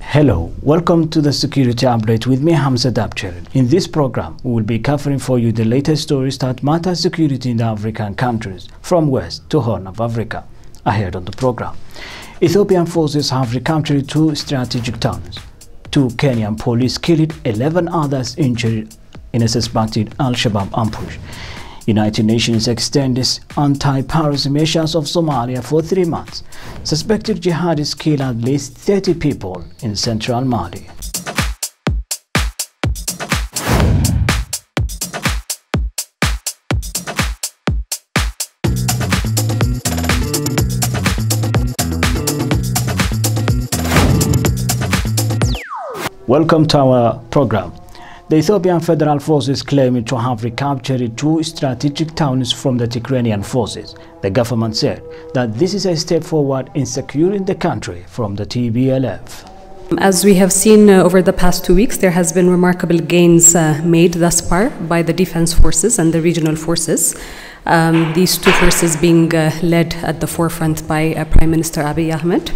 Hello, welcome to the Security Update with me, Hamse Daabjeerin. In this program, we will be covering for you the latest stories that matter security in the African countries, from West to Horn of Africa. Ahead on the program, Ethiopian forces have recaptured 2 strategic towns. 2 Kenyan police killed, 11 others injured in a suspected Al-Shabaab ambush. United Nations extends anti-piracy measures of Somalia for 3 months. Suspected jihadists kill at least 30 people in central Mali. Welcome to our program. The Ethiopian Federal Forces claim to have recaptured 2 strategic towns from the Tigrayan forces. The government said that this is a step forward in securing the country from the TPLF. As we have seen over the past 2 weeks, there has been remarkable gains made thus far by the defense forces and the regional forces. These 2 forces being led at the forefront by Prime Minister Abiy Ahmed.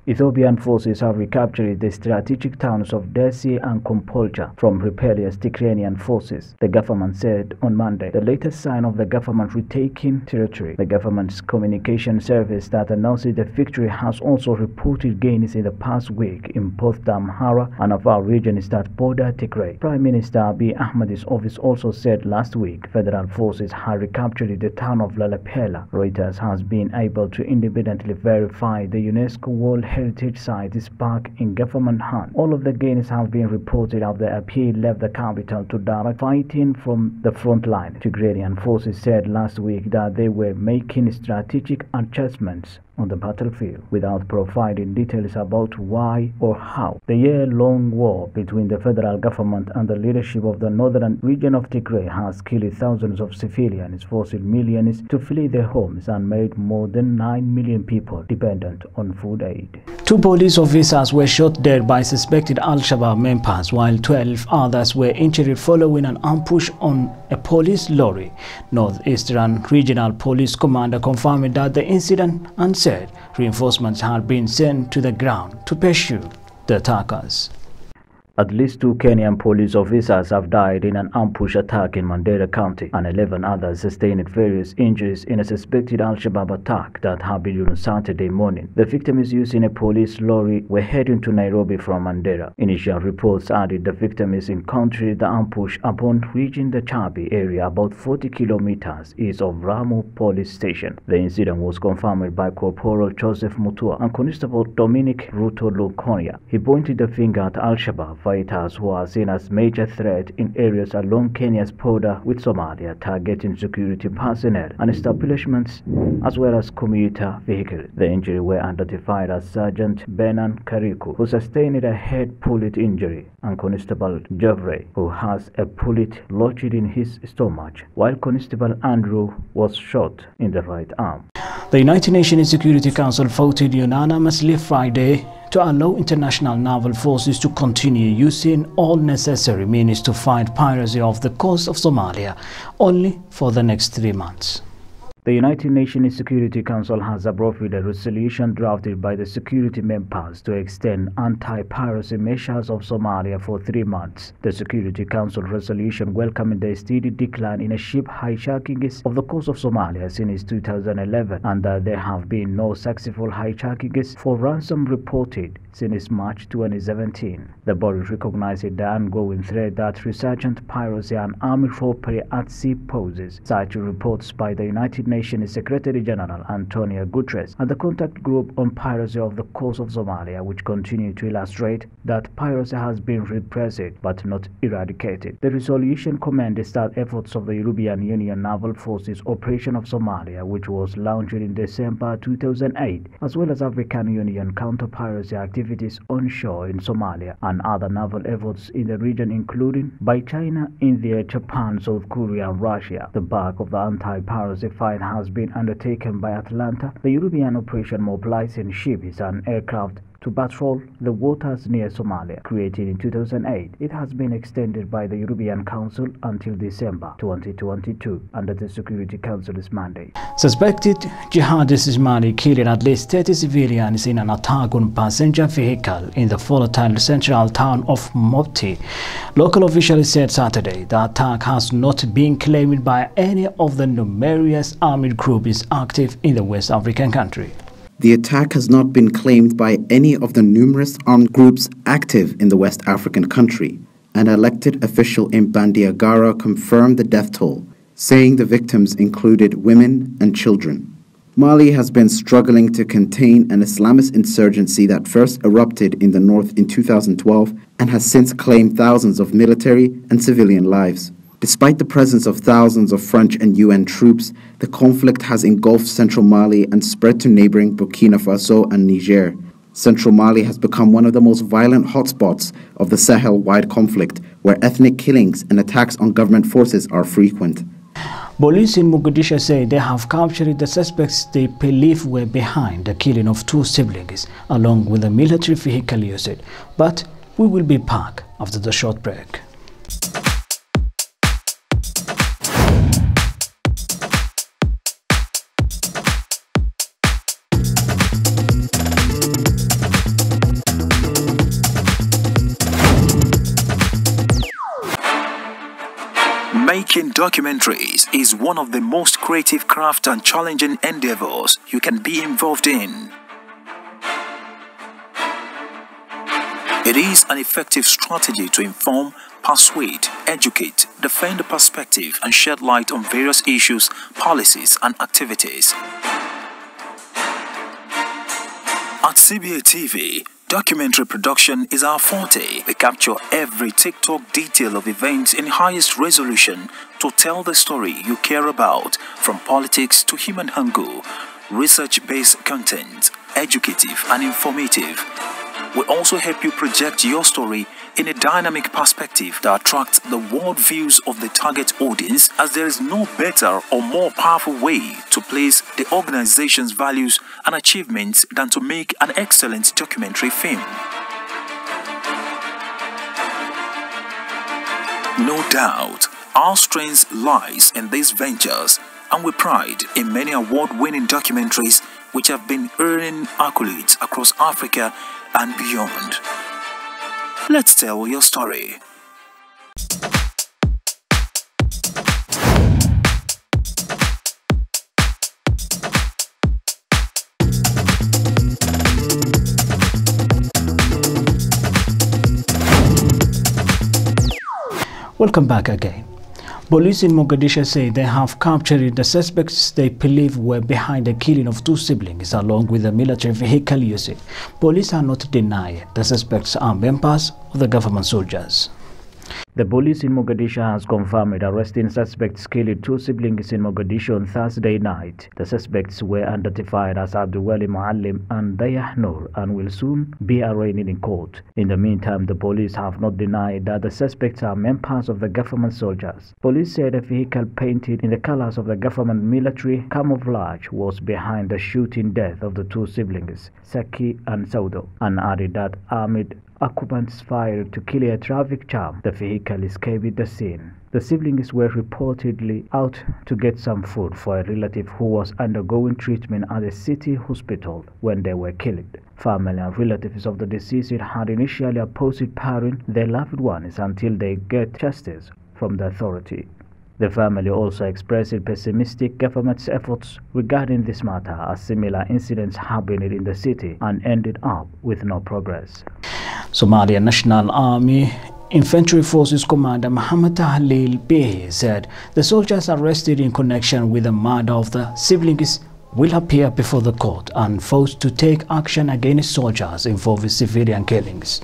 Ethiopian forces have recaptured the strategic towns of Dessie and Kompolcha from rebellious Tigrayan forces, the government said on Monday, the latest sign of the government retaking territory. The government's communication service that announced the victory has also reported gains in the past week in both the Amhara and Afar regions that border Tigray. Prime Minister Abiy Ahmed's office also said last week federal forces had recaptured the town of Lalapela. Reuters has been able to independently verify the UNESCO World Heritage Site is back in government hands. All of the gains have been reported after Abiy left the capital to direct fighting from the front line. Tigrayan forces said last week that they were making strategic adjustments on the battlefield without providing details about why or how. The year-long war between the federal government and the leadership of the northern region of Tigray has killed thousands of civilians, forcing millions to flee their homes, and made more than 9 million people dependent on food aid. 2 police officers were shot dead by suspected Al-Shabaab members, while 12 others were injured following an ambush on a police lorry. Northeastern Regional Police Commander confirmed that the incident and said reinforcements had been sent to the ground to pursue the attackers. At least 2 Kenyan police officers have died in an ambush attack in Mandera County, and 11 others sustained various injuries in a suspected Al-Shabaab attack that happened on Saturday morning. The victims using a police lorry were heading to Nairobi from Mandera. Initial reports added the victims encountered the ambush upon reaching the Chabi area about 40 kilometers east of Ramu police station. The incident was confirmed by Corporal Joseph Mutua and Constable Dominic Ruto Lukonia. He pointed the finger at Al-Shabaab fighters who are seen as major threat in areas along Kenya's border with Somalia, targeting security personnel and establishments as well as commuter vehicles. The injuries were identified as Sergeant Benan Kariku, who sustained a head bullet injury, and Constable Jovre, who has a bullet lodged in his stomach, while Constable Andrew was shot in the right arm. The United Nations Security Council voted unanimously Friday to allow international naval forces to continue using all necessary means to fight piracy off the coast of Somalia, only for the next 3 months. The United Nations Security Council has approved a resolution drafted by the security members to extend anti-piracy measures of Somalia for 3 months. The Security Council resolution welcomed the steady decline in ship hijackings of the coast of Somalia since 2011, and that there have been no successful hijackings for ransom reported since March 2017. The body recognized the ongoing threat that resurgent piracy and armed robbery at sea poses. Such reports by the United Nations Secretary General Antonio Guterres and the Contact Group on Piracy of the Coast of Somalia, which continue to illustrate that piracy has been repressed but not eradicated. The resolution commends the efforts of the European Union Naval Forces Operation of Somalia, which was launched in December 2008, as well as African Union counter-piracy activities onshore in Somalia and other naval efforts in the region, including by China, India, Japan, South Korea, and Russia. The bulk of the anti-piracy fight has been undertaken by Atlanta, the European operation mobilizing ships and aircraft to patrol the waters near Somalia. Created in 2008, it has been extended by the European Council until December 2022 under the Security Council's mandate. Suspected jihadists in Mali killed at least 30 civilians in an attack on passenger vehicle in the volatile central town of Mopti. Local officials said Saturday the attack has not been claimed by any of the numerous armed groups active in the West African country. The attack has not been claimed by any of the numerous armed groups active in the West African country. An elected official in Bandiagara confirmed the death toll, saying the victims included women and children. Mali has been struggling to contain an Islamist insurgency that first erupted in the north in 2012 and has since claimed thousands of military and civilian lives. Despite the presence of thousands of French and UN troops, the conflict has engulfed central Mali and spread to neighboring Burkina Faso and Niger. Central Mali has become one of the most violent hotspots of the Sahel-wide conflict, where ethnic killings and attacks on government forces are frequent. Police in Mogadishu say they have captured the suspects they believe were behind the killing of two siblings, along with a military vehicle used. But we will be back after the short break. Making documentaries is one of the most creative craft and challenging endeavors you can be involved in. It is an effective strategy to inform, persuade, educate, defend the perspective, and shed light on various issues, policies, and activities. At CBA TV, documentary production is our forte. We capture every TikTok detail of events in highest resolution to tell the story you care about, from politics to human angle, research-based content, educative and informative. We also help you project your story in a dynamic perspective that attracts the world views of the target audience, as there is no better or more powerful way to place the organization's values and achievements than to make an excellent documentary film. No doubt, our strength lies in these ventures, and we pride in many award-winning documentaries which have been earning accolades across Africa and beyond. Let's tell your story. Welcome back again. Police in Mogadishu say they have captured the suspects they believe were behind the killing of two siblings, along with the military vehicle used. Police are not denying the suspects are members of the government soldiers. The police in Mogadishu has confirmed arresting suspects killing two siblings in Mogadishu on Thursday night. The suspects were identified as Abdulwali Muallim and Dayah Noor and will soon be arraigned in court. In the meantime, the police have not denied that the suspects are members of the government soldiers. Police said a vehicle painted in the colors of the government military camouflage was behind the shooting death of the two siblings, Saki and Saudo, and added that armed occupants fired to kill a traffic jam. The vehicle escaped the scene. The siblings were reportedly out to get some food for a relative who was undergoing treatment at a city hospital when they were killed. Family and relatives of the deceased had initially opposed pairing their loved ones until they get justice from the authority. The family also expressed pessimistic government's efforts regarding this matter, as similar incidents happened in the city and ended up with no progress. Somalia National Army Infantry Forces Commander Mohammed Tahlil Behi said the soldiers arrested in connection with the murder of the siblings will appear before the court and forced to take action against soldiers involved in civilian killings.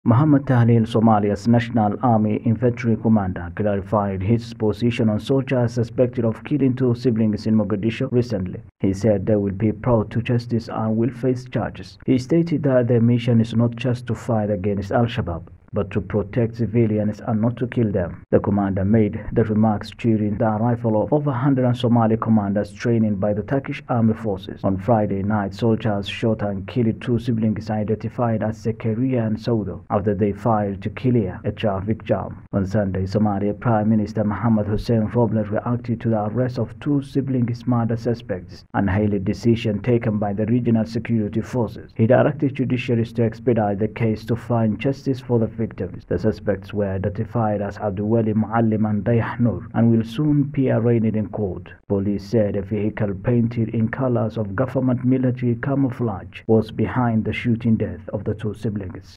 Mohammed Tahlil, Somalia's National Army Infantry Commander, clarified his position on soldiers suspected of killing two siblings in Mogadishu recently. He said they will be brought to justice and will face charges. He stated that their mission is not just to fight against Al-Shabaab, but to protect civilians and not to kill them. The commander made the remarks during the arrival of over 100 Somali commanders training by the Turkish Army Forces. On Friday night, soldiers shot and killed two siblings identified as Zakaria and Saudo after they fired to clear a traffic jam. On Sunday, Somalia Prime Minister Mohammed Hussein Roble reacted to the arrest of two siblings murder suspects and hailed a decision taken by the regional security forces. He directed judiciaries to expedite the case to find justice for the victims. The suspects were identified as Abdulwali Muallim and Dayah Nur and will soon be arraigned in court. Police said a vehicle painted in colors of government military camouflage was behind the shooting death of the two siblings.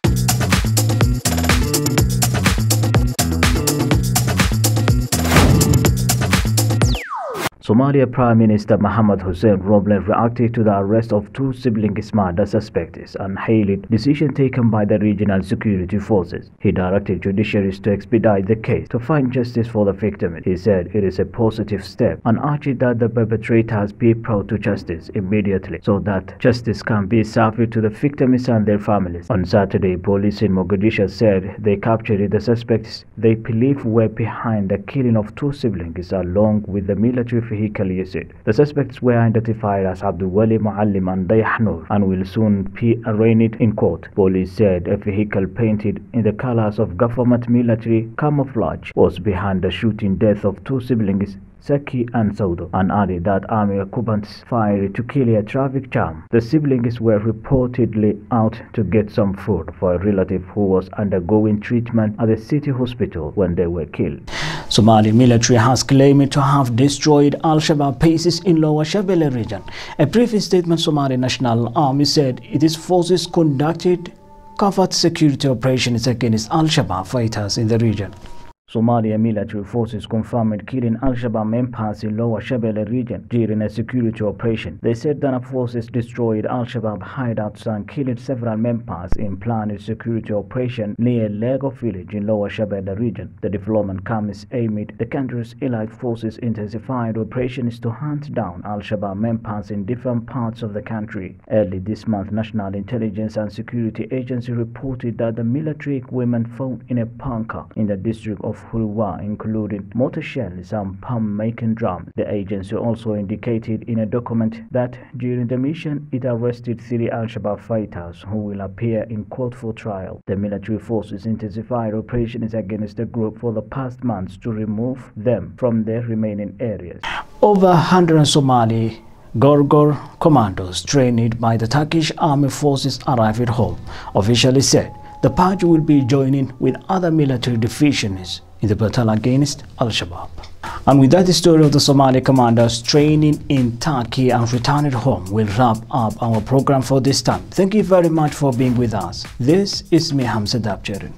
Somalia Prime Minister Mohammed Hussein Roble reacted to the arrest of two siblings murder suspects and hailed decision taken by the regional security forces. He directed judiciaries to expedite the case to find justice for the victims. He said it is a positive step and urged that the perpetrators be brought to justice immediately so that justice can be served to the victims and their families. On Saturday, police in Mogadishu said they captured the suspects they believe were behind the killing of two siblings along with the military vehicle used. The suspects were identified as Abdulwali Muallim and Dayah Nur and will soon be arraigned in court. Police said a vehicle painted in the colors of government military camouflage was behind the shooting death of two siblings, Saki and Saudo, and added that army occupants fired to clear a traffic jam. The siblings were reportedly out to get some food for a relative who was undergoing treatment at the city hospital when they were killed. Somali military has claimed to have destroyed Al-Shabaab bases in Lower Shabelle region. A brief statement, Somali National Army said its forces conducted covert security operations against Al-Shabaab fighters in the region. Somalia military forces confirmed killing Al-Shabaab members in Lower Shabelle region during a security operation. They said that the forces destroyed Al-Shabaab hideouts and killed several members in planned security operation near Lego village in Lower Shabelle region. The development comes amid the country's elite forces intensified operations to hunt down Al-Shabaab members in different parts of the country. Early this month, National Intelligence and Security Agency reported that the military equipment found in a bunker in the district of Hulwa, including mortar shells and palm-making drums. The agency also indicated in a document that during the mission it arrested 3 Al-Shabaab fighters who will appear in court for trial. The military forces intensified operations against the group for the past months to remove them from their remaining areas. Over 100 Somali Gorgor commandos trained by the Turkish Army Forces arrived at home. Officials said the party will be joining with other military divisions in the battle against Al-Shabaab. And with that, the story of the Somali commanders training in Turkey and returning home will wrap up our program for this time. Thank you very much for being with us. This is me, Hamse Daabjeerin.